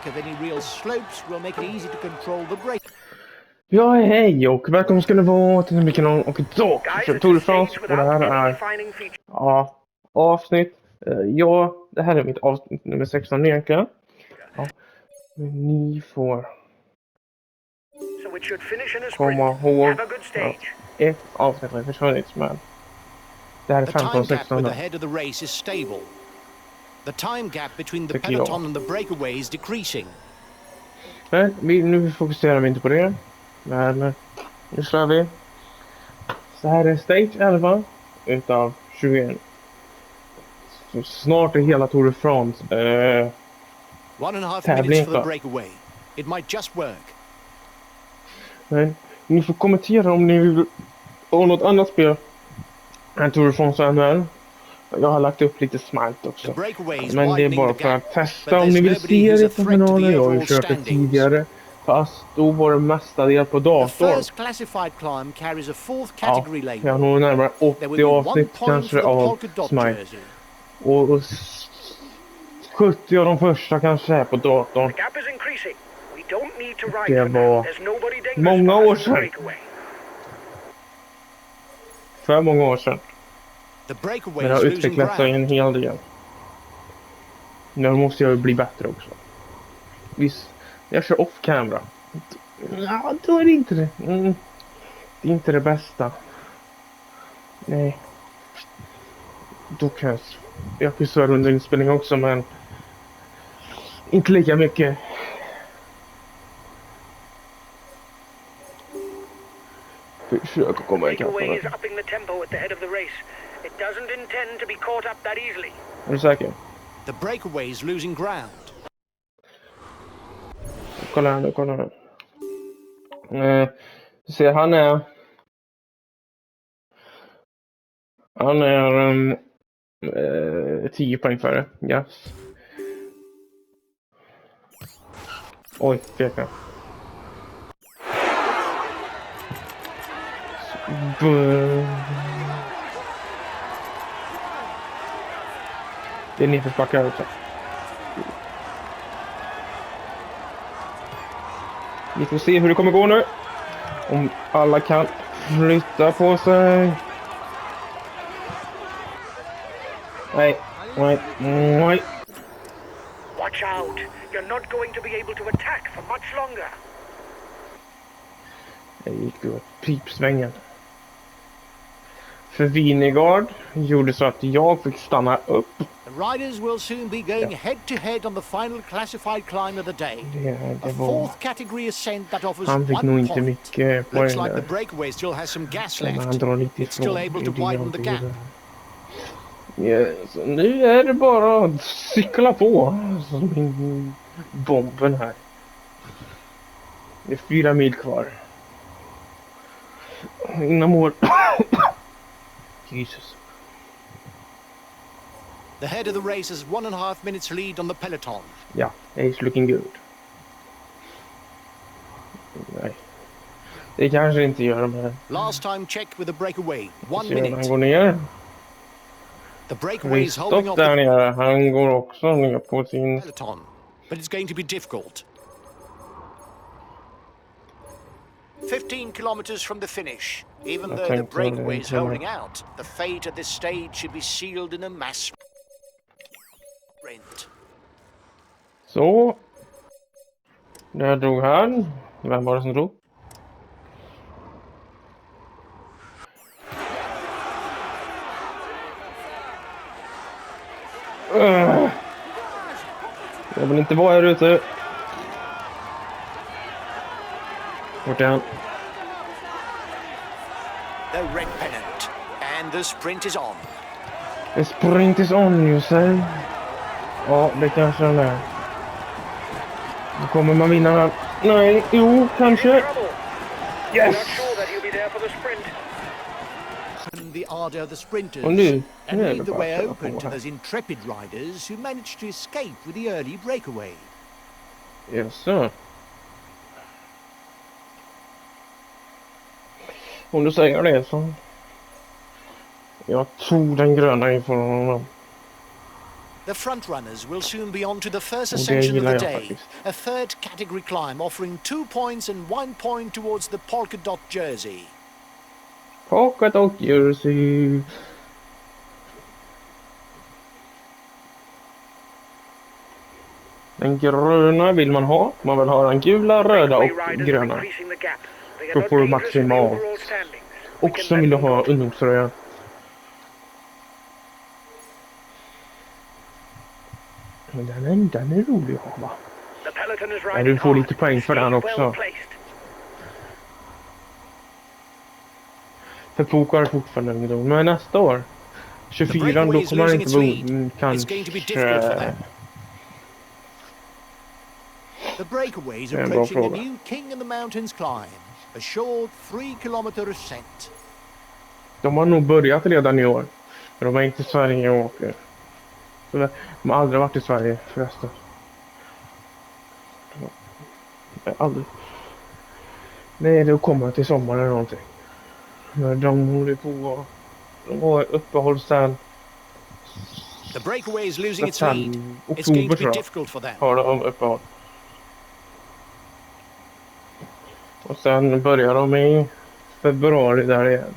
lack of any real slopes will make it easy to control the brake. Ja, hej och välkommen ska ni vara till min kanal och idag kör Tour de France och det här är avsnitt. Det här är mitt avsnitt nummer 16 egentligen. Ja, men ni får komma ihåg att ett avsnitt har försvunnit, men det här är 15 och 16. The time gap between the peloton and the breakaway is decreasing. Men nu fokuserar vi inte på det. Men nu kör vi. Så här är stage 11 utav 21. Så snart är hela Tour de France 1.5 minutes for the breakaway. It might just work. Men ni får kommentera om ni vill ha något annat spel än Tour de France NHL. Jag har lagt upp lite smalt också. Men det är bara för att testa om ni vill se det på kanalen. Jag har ju kört det tidigare. Fast då var det mestadels på datorn. Ja, jag har nog närmare 80 avsnitt kanske av smalt. Och 70 av de första kanske är på datorn. Det var många år sedan. För många år sedan. Men jag har utvecklat sig en hel del. Nu måste jag bli bättre också. Visst, jag kör off-camera. Ja, då är det inte det. Det är inte det bästa. Nej. Då kan jag köra under inspelning också, men inte lika mycket. Försök att komma ikapp. Är du säker? The breakaway is losing ground. Kolla här nu, kolla här. Du ser, han är 10 poäng före. Yes. Oj, pekar. Det är nedförsbackar också. Vi får se hur det kommer gå nu. Om alla kan flytta på sig. Nej. Watch out. You're not going to be able to attack for much longer. Det gick åt pipsvängen. För Vinegard gjorde så att jag fick stanna upp. The riders will soon be going head to head on the final classified climb of the day. A fourth category ascent that offers han fick nog inte point. mycket poäng Looks like där. the breakaway still has some gas left. Han drar lite It's still able to widen the gap. Så nu är det bara att cykla på som bomben här. Det är 4 mil kvar. Innan mål. Jesus. The head of the race has 1.5 minutes lead on the peloton. Ja, it's looking good. Nej. Det kanske inte gör med. Last time checked with the breakaway. 1 Han minute. går ner. The breakaway is holding Stopp off där nere. Han går också ner på sin peloton, but it's going to be difficult. 15 kilometers from the finish. Even though the breakaway is holding out, the fate at this stage should be sealed in a mass sprint. Så. Där drog han. Vem var det som drog? Jag vill inte vara här ute. Vart är han? The red pennant, and the sprint is on. The sprint is on, you say. Ja, det kanske den är. Nu kommer man vinna här. Nej, jo, kanske. Yes! The ardor of the sprinters, Och nu and är leave det the bara way att köra open på to här. those intrepid riders who managed to escape with the early breakaway. Jaså. Om du säger det så. Jag tog den gröna ifrån honom. The front runners will soon be on to the first Och det ascension of gillar the jag day. faktiskt. A third category climb offering 2 points and 1 point towards the polka dot jersey. Polka dot jersey. Den gröna vill man ha. Man vill ha den gula, röda och gröna. Då får du maximalt. Och så vill du ha ungdomsröja. Men den är rolig att ha, va? Ja, du får lite poäng för den också. För pokal är fortfarande ungdom. Men nästa år, 24, då kommer han inte vara kanske... The breakaways approaching a new king in the mountains climb. A short 3-kilometer ascent. De har nog börjat redan i år. Men de är inte i Sverige och åker. De har aldrig varit i Sverige förresten. Aldrig. Nej, det kommer till sommaren eller någonting. Men de håller på. De har uppehåll sen. The breakaway is losing its lead. It's going to be difficult for them. Har de uppehåll. Och sen börjar de i februari där igen.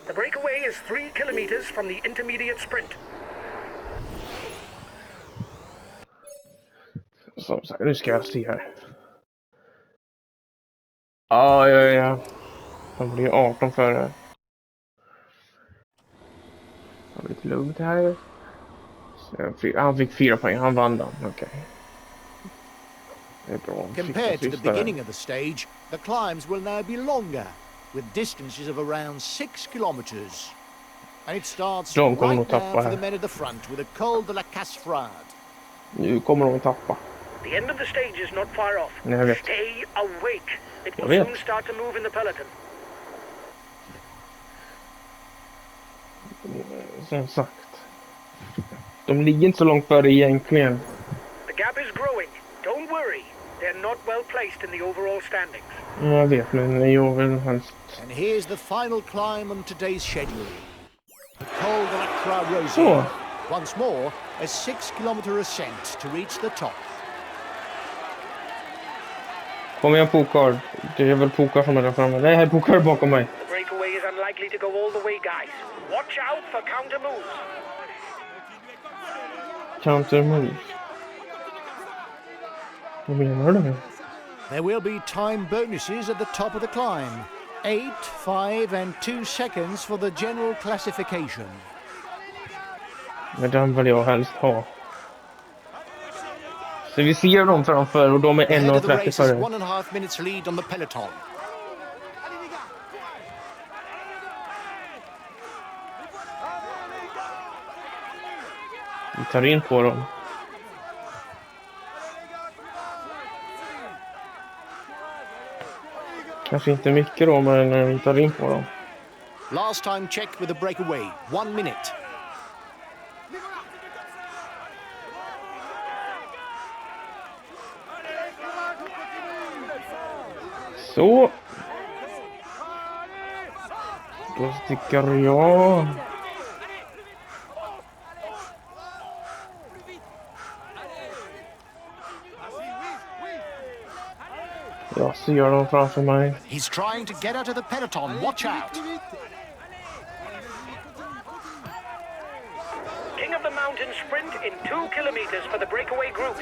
The breakaway is 3 kilometers from the intermediate sprint. Som sagt, nu ska jag se här. Ja. Han blir 18 före. Han blir lite lugnt här. Han fick 4 poäng, han vann den. Okej. Det är bra. Compared to the beginning of the stage, the climbs will now be longer, with distances of around 6 kilometers. And it starts right now for the men at the front with a col de la Casfrade. Nu kommer de att tappa. The end of the stage is not far off. Stay awake. It will soon start to move in the peloton. Som sagt. De ligger inte så långt före egentligen. The gap is growing. Don't worry. They're not well placed in the overall standings. Jag vet, men jag vill helst. And here's the final climb on today's schedule. The Col de la Croix-Rosée. Once more, a 6-kilometer ascent to reach the top. Kom igen, pokal. Det är väl pokal som är där framme. Det här är pokal bakom mig. The breakaway is unlikely to go all the way, guys. Watch out for counter moves. Counter moves. Vad menar du? There will be time bonuses at the top of the climb. 8, 5 and 2 seconds for the general classification. Men den vill jag helst ha. Så vi ser dem framför och de är 1,30 före. 1.5 minutes lead on the peloton. Vi tar in på dem. Kanske inte mycket då, men vi tar in på dem. Last time check with the breakaway. 1 minute. Så. Då sticker jag. Jag ser dem framför mig. He's trying to get out of the peloton. Watch out. King of the mountain sprint in 2 kilometers for the breakaway group.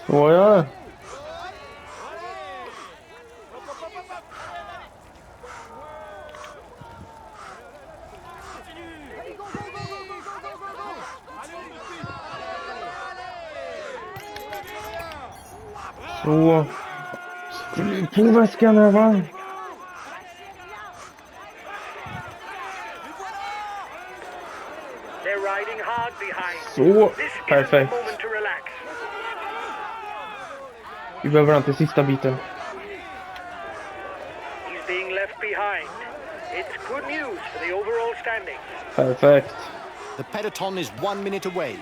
Så ja. Så. På väskan här, va? They're riding hard behind. Så. Perfekt. Vi behöver inte sista biten. He's being left behind. It's good news for the overall standing. Perfekt. The peloton is 1 minute away.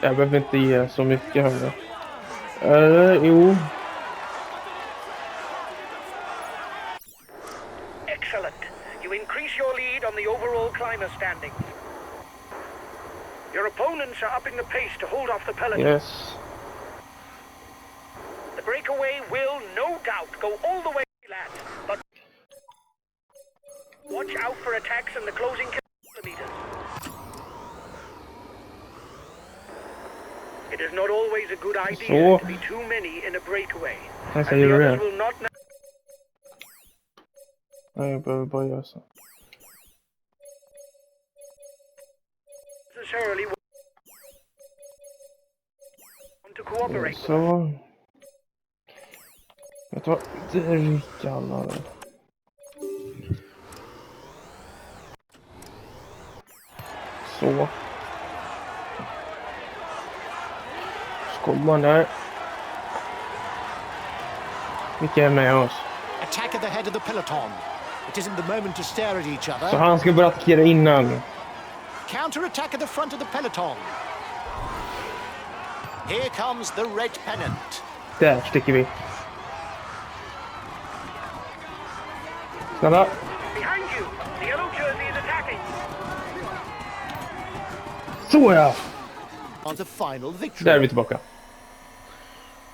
Jag behöver inte ge så mycket heller. Jo. Excellent. You increase your lead on the overall climber standings. Your opponents are upping the pace to hold off the peloton. Yes. The breakaway will no doubt go all the way, lads. But watch out for attacks in the closing kilometers. It is not always a good idea to be too many in a breakaway. As the others will not jag behöver bara göra så. necessarily want to cooperate. Så. Vet du vad? Det är jävlar. Så. Kommer där. Vilka är med oss? Attack at the head of the peloton. It isn't the moment to stare at each other. Så han ska börja attackera innan. Counter-attack at the front of the peloton. Here comes the red pennant. Där sticker vi. Snälla. Behind you, the yellow jersey is attacking. Så ja! On the final victory. Där är vi tillbaka.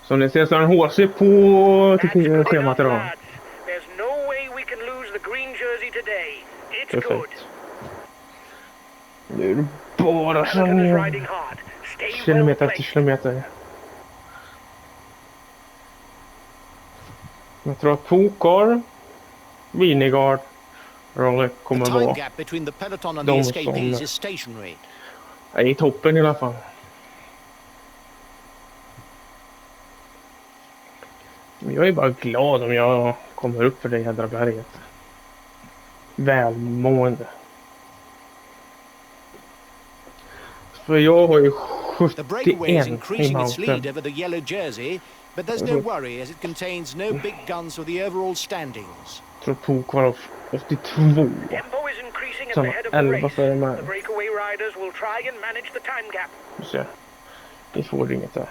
Som ni ser så är en HC på schemat idag. There's no way we can lose the green jersey today. It's good. Perfekt. Nu är det bara kilometer efter kilometer. Jag tror att Pokar, Vinegard, Rolle kommer vara de som är i toppen i alla fall. Jag är bara glad om jag kommer upp för det jädra berget. Välmående. För jag har ju 71 i mountain. But there's no worry as it contains no big guns for the overall standings. Jag tror Tok var 82. Som 11 för de här. Så vi får inget där.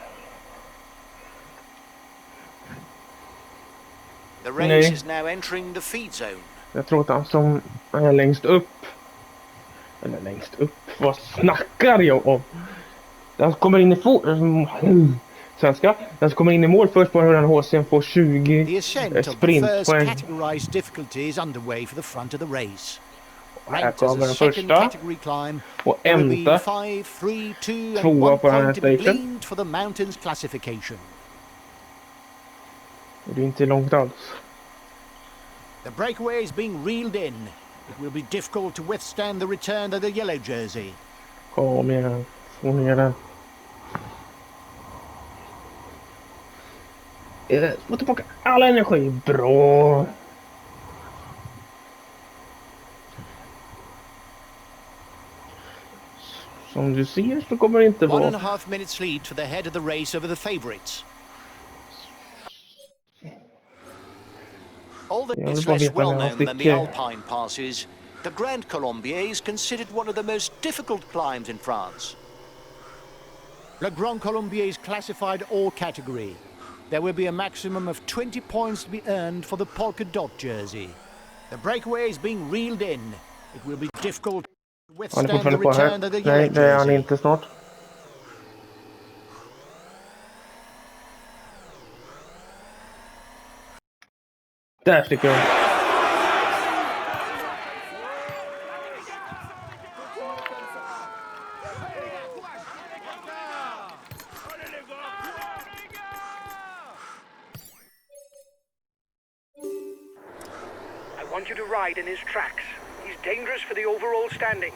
The race is now entering the feed zone. Jag tror att han som är längst upp. Eller längst upp. Vad snackar jag om? Den kommer in i svenska. Den som kommer in i mål först på den HC'n får 20 sprintpoäng. Här kommer den första. Och Enta. Tvåa på den här stationen. Det är inte långt alls. The breakaway is being reeled in. It will be difficult to withstand the return of the yellow jersey. Kom igen. Få ner den. Få tillbaka all energi. Bra. Som du ser så kommer det inte vara. 1.5 minutes lead for the head of the race over the favourites. Although it's less well known than the Alpine passes, the Grand Colombier is considered one of the most difficult climbs in France. Le Grand Colombier is classified all category. There will be a maximum of 20 points to be earned for the polka dot jersey. The breakaway is being reeled in. It will be difficult to withstand the return of the yellow jersey. Nej, det är han inte snart. Där sticker jag. I want you to ride in his tracks. He's dangerous for the overall standings.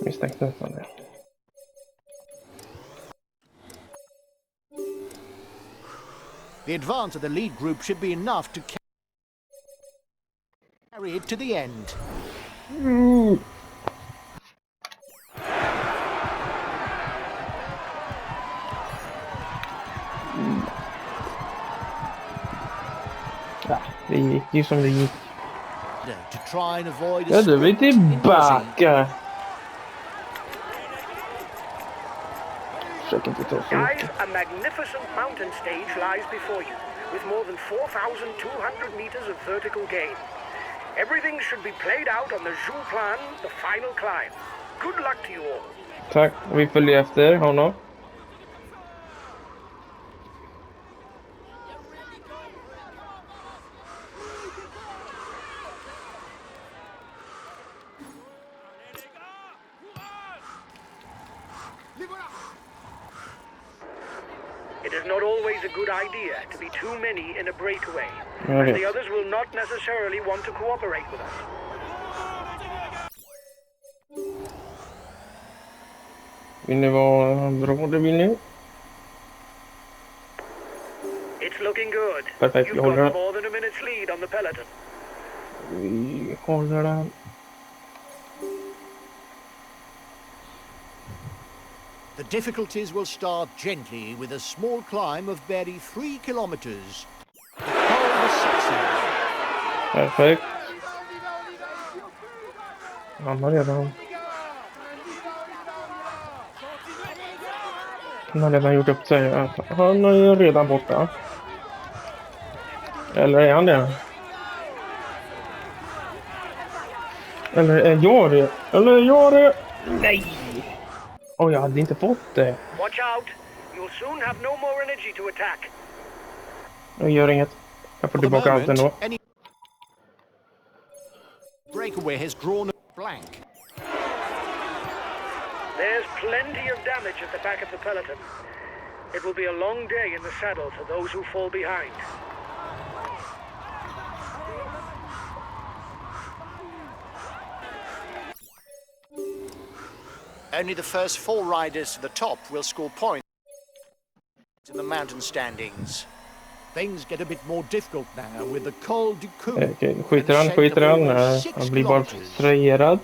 Misstänkte nästan det. The advance of the lead group should be enough to carry it to the end. Ja, det gick ju som det gick. To try and avoid a Ja, då är vi tillbaka. Försöker inte ta så Guys, mycket. a magnificent mountain stage lies before you, with more than 4,200 meters of vertical gain. Everything should be played out on the Joux plan, the final climb. Good luck to you all. Tack, vi följer efter honom. It is not always a good idea to be too many in a breakaway, Okay. as the others will not necessarily want to cooperate with us. Vill ni vara bra, det vill ni? It's looking good. Perfekt, You've jag håller got den. more than a minute's lead on the peloton. Vi håller den. The difficulties will start gently with a small climb of barely 3 kilometers. The col de Saxe. Perfekt. Han har redan... Han har redan gjort upp sig. Han är ju redan borta. Eller är han det? Eller är jag det? Eller är jag det? Nej! Åh, jag hade inte fått det. Watch out. You'll soon have no more energy to attack. Jag gör inget. Jag får tillbaka allt ändå. Any breakaway has drawn a blank. There's plenty of damage at the back of the peloton. It will be a long day in the saddle for those who fall behind. Only the first 4 riders to the top will score points in the mountain standings. Things get a bit more difficult now with the Col du Cou. Okej, skiter han. Han blir bara frustrerad.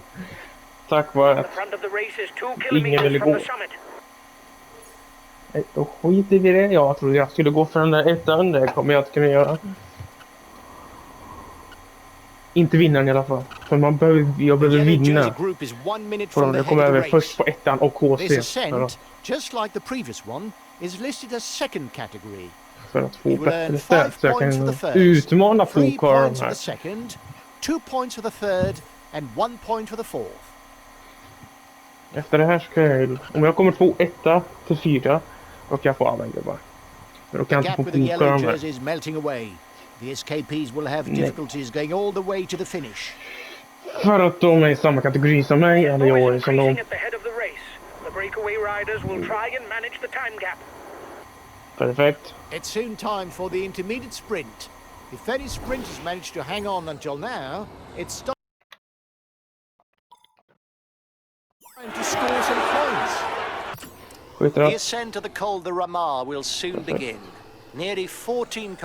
Tack vare The att front of the race is 2 ingen ville kilometers from gå. the summit. Då skiter vi i det. Jag trodde jag skulle gå för den där ettan. Det kommer jag att kunna göra. Inte vinna i alla fall. För jag behöver vinna. För jag kommer över först på ettan och KC. This ascent, just like the previous one, is listed as second category. För att få You will earn bättre 5 stöd. Så jag points for the kan first, utmana 3 Fokar points for här. the second, 2 points for the third, and 1 point for the fourth. Efter det här ska jag... Om jag kommer få etta till 4. Då kan jag få alla gubbar. Men då kan The jag gap inte with få the Fokar yellow här. jersey is melting away. The escapees will have difficulties going all the way to the finish. För att de är i samma kategori som mig. Eller jag är som dem. Increasing at the head of the race. The breakaway riders will try and manage the time gap. Perfekt. It's soon time for the intermediate sprint. If any sprinters manage to hang on until now, it's time to score some points. Skiter The han. ascent to the Col de Ramar will soon begin. Nearly 14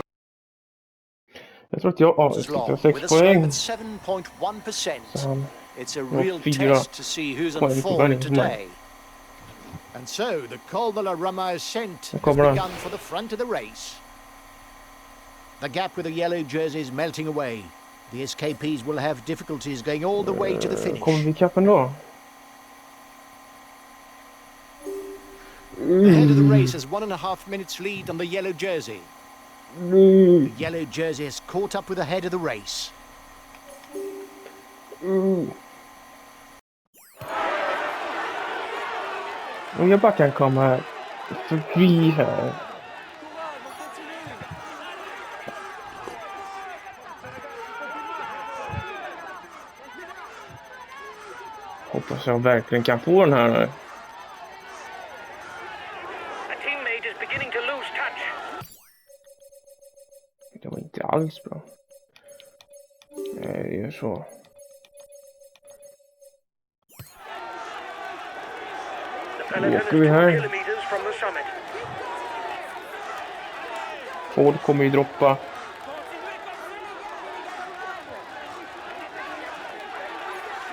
Jag tror att jag kilometers avslutar long 6 with a slope poäng. at 7.1%. It's a Ja, real 4 test to see who's on poäng på form varje today. And so the Col de la Ramar ascent has kommer han. begun for the front of the race. The gap with the yellow jersey is melting away. The escapees will have difficulties going all the way to the finish. Kommer vi ikapp ändå? The head of the race has 1.5 minutes lead on the yellow jersey. The yellow jersey has caught up with the head of the race. Om jag bara kan komma förbi här. Hoppas jag verkligen kan få den här nu. A teammate is beginning to lose touch. Det var inte alls bra. Jag gör så. The peloton is 2 vi här. kilometers from the summit. Ford kommer ju droppa.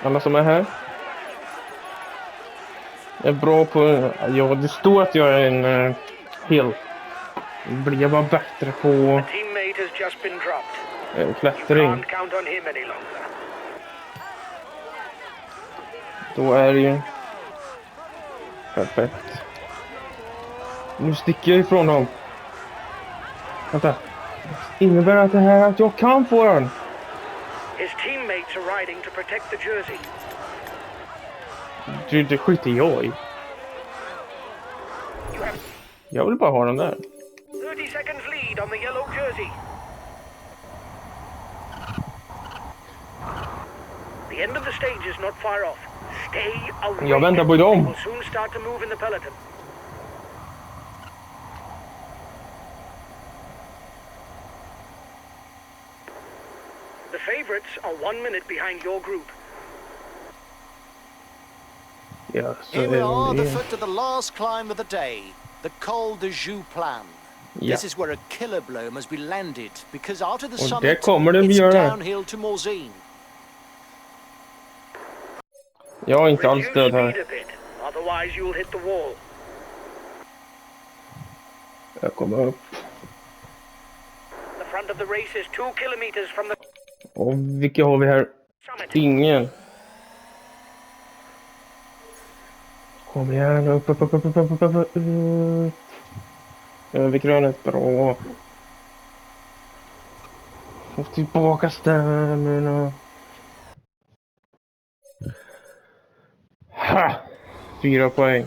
Alla som är här. Jag är bra på... Ja, det står att jag är en hill. Blir jag bara bättre på klättring. Då är det ju... Perfekt. Nu sticker jag ifrån dem. Vänta. Innebär att det här att jag kan få den? His teammates are riding to protect the jersey. Det skiter jag i. Jag vill bara ha den där. 30 seconds lead on the yellow jersey. The end of the stage is not far off. Stay away. Jag väntar på dem. We'll soon start to move in the peloton. The favorites are 1 minute behind your group. Ja, så here we are, the foot of the last climb of the day, the Col de Jouplan. Ja. This is where a killer blow must be landed, because after the Och summit, det kommer det it's göra. downhill to Morzine. Jag har inte alls död här. Otherwise you'll hit the wall. Jag kommer upp. The front of the race is 2 kilometers from the Och vilka har vi här? summit. Ingen. Kom igen, upp. Över krönet, bra. Få tillbaka stämmorna. Ha! 4 poäng.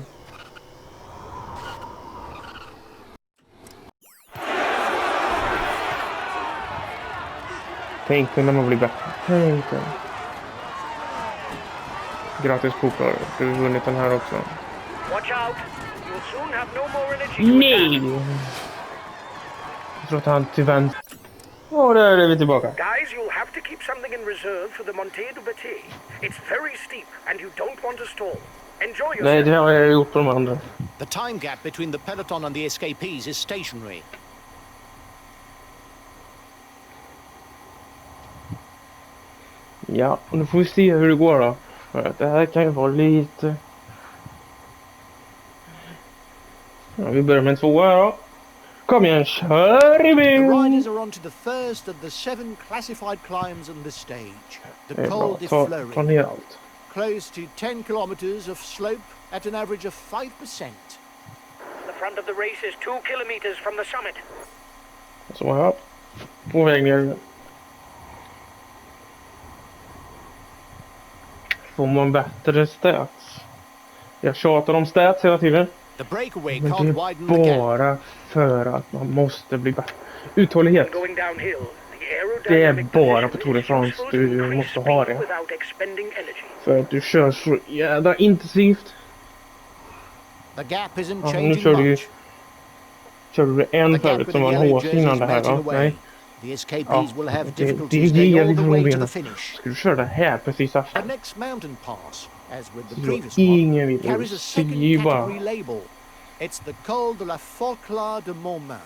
Tänk när man blir bättre. Tänk. Gratis pokal. Du har vunnit den här också. Watch out. You'll soon have no more energy. Nej! Jag tror att han till vänster. Åh, där är vi tillbaka. Guys, you'll have to keep something in reserve for the Montée du Bâté. It's very steep and you don't want to stall. Enjoy yourself. Nej, det har jag gjort på de andra. The time gap between the peloton and the escapees is stationary. Ja, och nu får vi se hur det går då. För att det här kan ju vara lite... Ja, vi börjar med en 2 här då. Kom igen, kör i The bil! riders are on to the first of the 7 classified climbs on this stage, Det the är bra, Col de ta Fleury. ner allt. Close to 10 kilometers of slope at an average of 5%. The front of the race is 2 kilometers from the summit. Så här. På väg ner. Får man bättre stats? Jag tjatar om stats hela tiden. The breakaway Men can't det widen the är gap. bara för att man måste bli bättre. Uthållighet. Going downhill, the Det är aerodynamic bara position på Tour de is France useful du to increase måste ha speed det. without expending energy. För att du kör så jävla intensivt. The gap isn't Ja, nu changing kör du much. Körde du en The gap förut with som the var en yellow hårs jerseys innan det här melting va? away. Nej. The escapees will have det difficulties är getting all jävligt the way to the benen. finish. Ska du köra det här precis The efter? next mountain pass, as with the Så previous ingen one, vill carries a second se bara. category label. It's the Col de la Folklore de Montmain.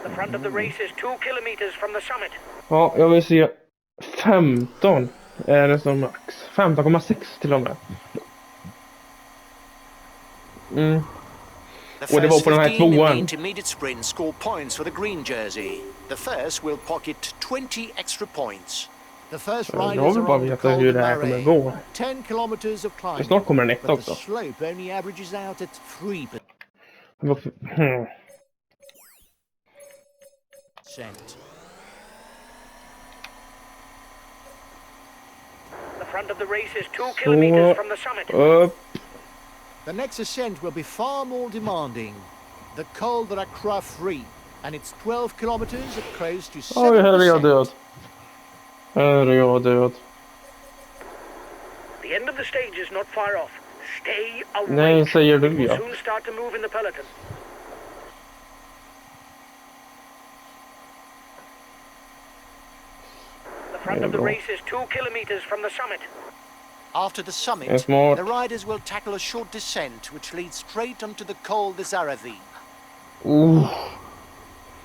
The front of the race is 2 kilometers from the summit. Ja, jag vill se 15 är det som max. 15,6 till och med. Mm. The Och det var first på den här 15 in the tvåan. intermediate sprint score points for the green jersey. The first will pocket 20 extra points. The first Jag riders vill are bara on the veta Col hur de det här kommer Marais. gå. 10 kilometers of climbing. Snart kommer en etta But the också. slope only averages out at 3%. The front of the race is 2 kilometers from the summit. Upp. The next ascent will be far more demanding. The Col de la Croix Free, and it's 12 kilometers at close to 7%. Oj, här är jag död. Här är jag död. The end of the stage is not far off. Stay away. Nej, säger du We'll ja. soon start to move in the peloton. The front of the race is 2 kilometers from the summit. After the summit, Yes, more. the riders will tackle a short descent which leads straight onto the Col des Aravis. Ooh.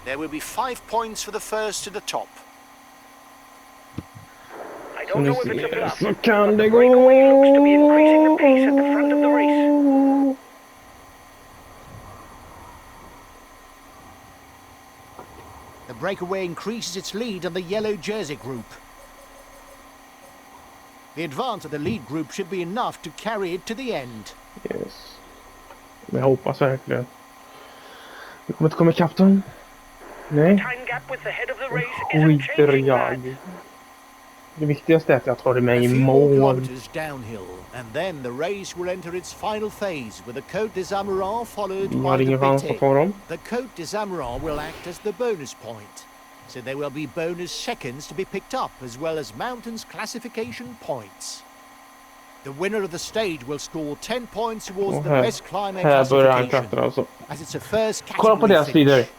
There will be 5 points for the first to the top. Don't know if it's a bluff, Så but kan the det gå. breakaway looks to be increasing the pace at the front of the race. The breakaway increases its lead on the yellow jersey group. The advance of the lead group should be enough to carry it to the end. Yes. Men jag hoppas verkligen. Vi kommer inte komma ikapp dem. Nej. Time gap with the head of the race isn't Skiter changing jag. that. Det viktigaste är att jag tar det med A i few more mål. kilometers downhill, and then the race will enter its final phase with the Côte des Amirants followed Vi by har the ingen chans att Bété. få dem. The Côte des Amirants will act as the bonus point, so there will be bonus seconds to be picked up as well as mountains classification points. The winner of the stage will score 10 points towards Och the här, best climber här börjar han classification, klättra alltså. as it's a first Kolla på category deras sidor. finish.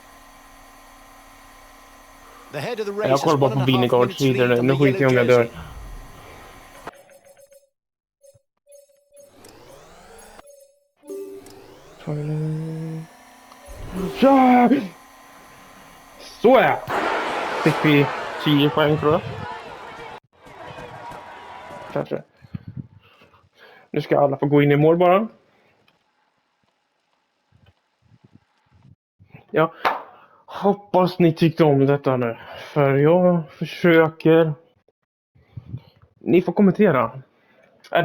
The head of the race Jag has kollar bara på 1.5 Vinegards minutes sidor lead nu. on Nu the skiter jag om jag yellow dör. jersey. Ja! Så är. Fick vi 10 poäng tror jag. Kanske. Nu ska alla få gå in i mål bara. Ja. Hoppas ni tyckte om detta nu. För jag försöker. Ni får kommentera.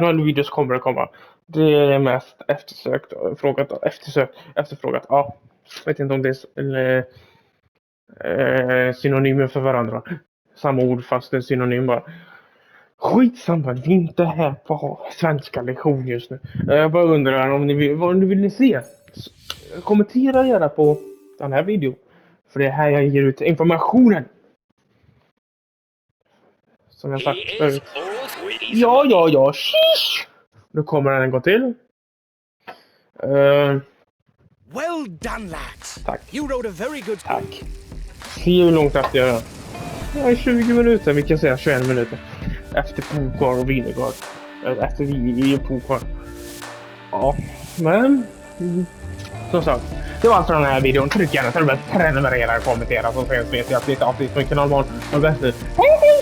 Några videos kommer att komma. Det är mest eftersökt. Efterfrågat. Ja. Vet inte om det är synonymer för varandra. Samma ord fast det är synonym bara. Skitsamma, vi är inte här på svenska lektion just nu. Jag bara undrar om ni vill, vad ni vill se. Kommentera gärna på den här videon. För det är här jag ger ut informationen. Som jag sagt förut. Ja. Shish! Nu kommer den en gång till. Well done, lads. Tack. You rode a very good... Tack. Se hur långt efter jag är. Ja, 20 minuter, vi kan säga 21 minuter. Efter Pokal och Vinegard. Efter vi är Pokal. Ja, men... Som sagt, det var allt för den här videon. Tryck gärna, prenumerera och kommentera. Så ses vi att det är ett avsnitt på kanalen. Hej!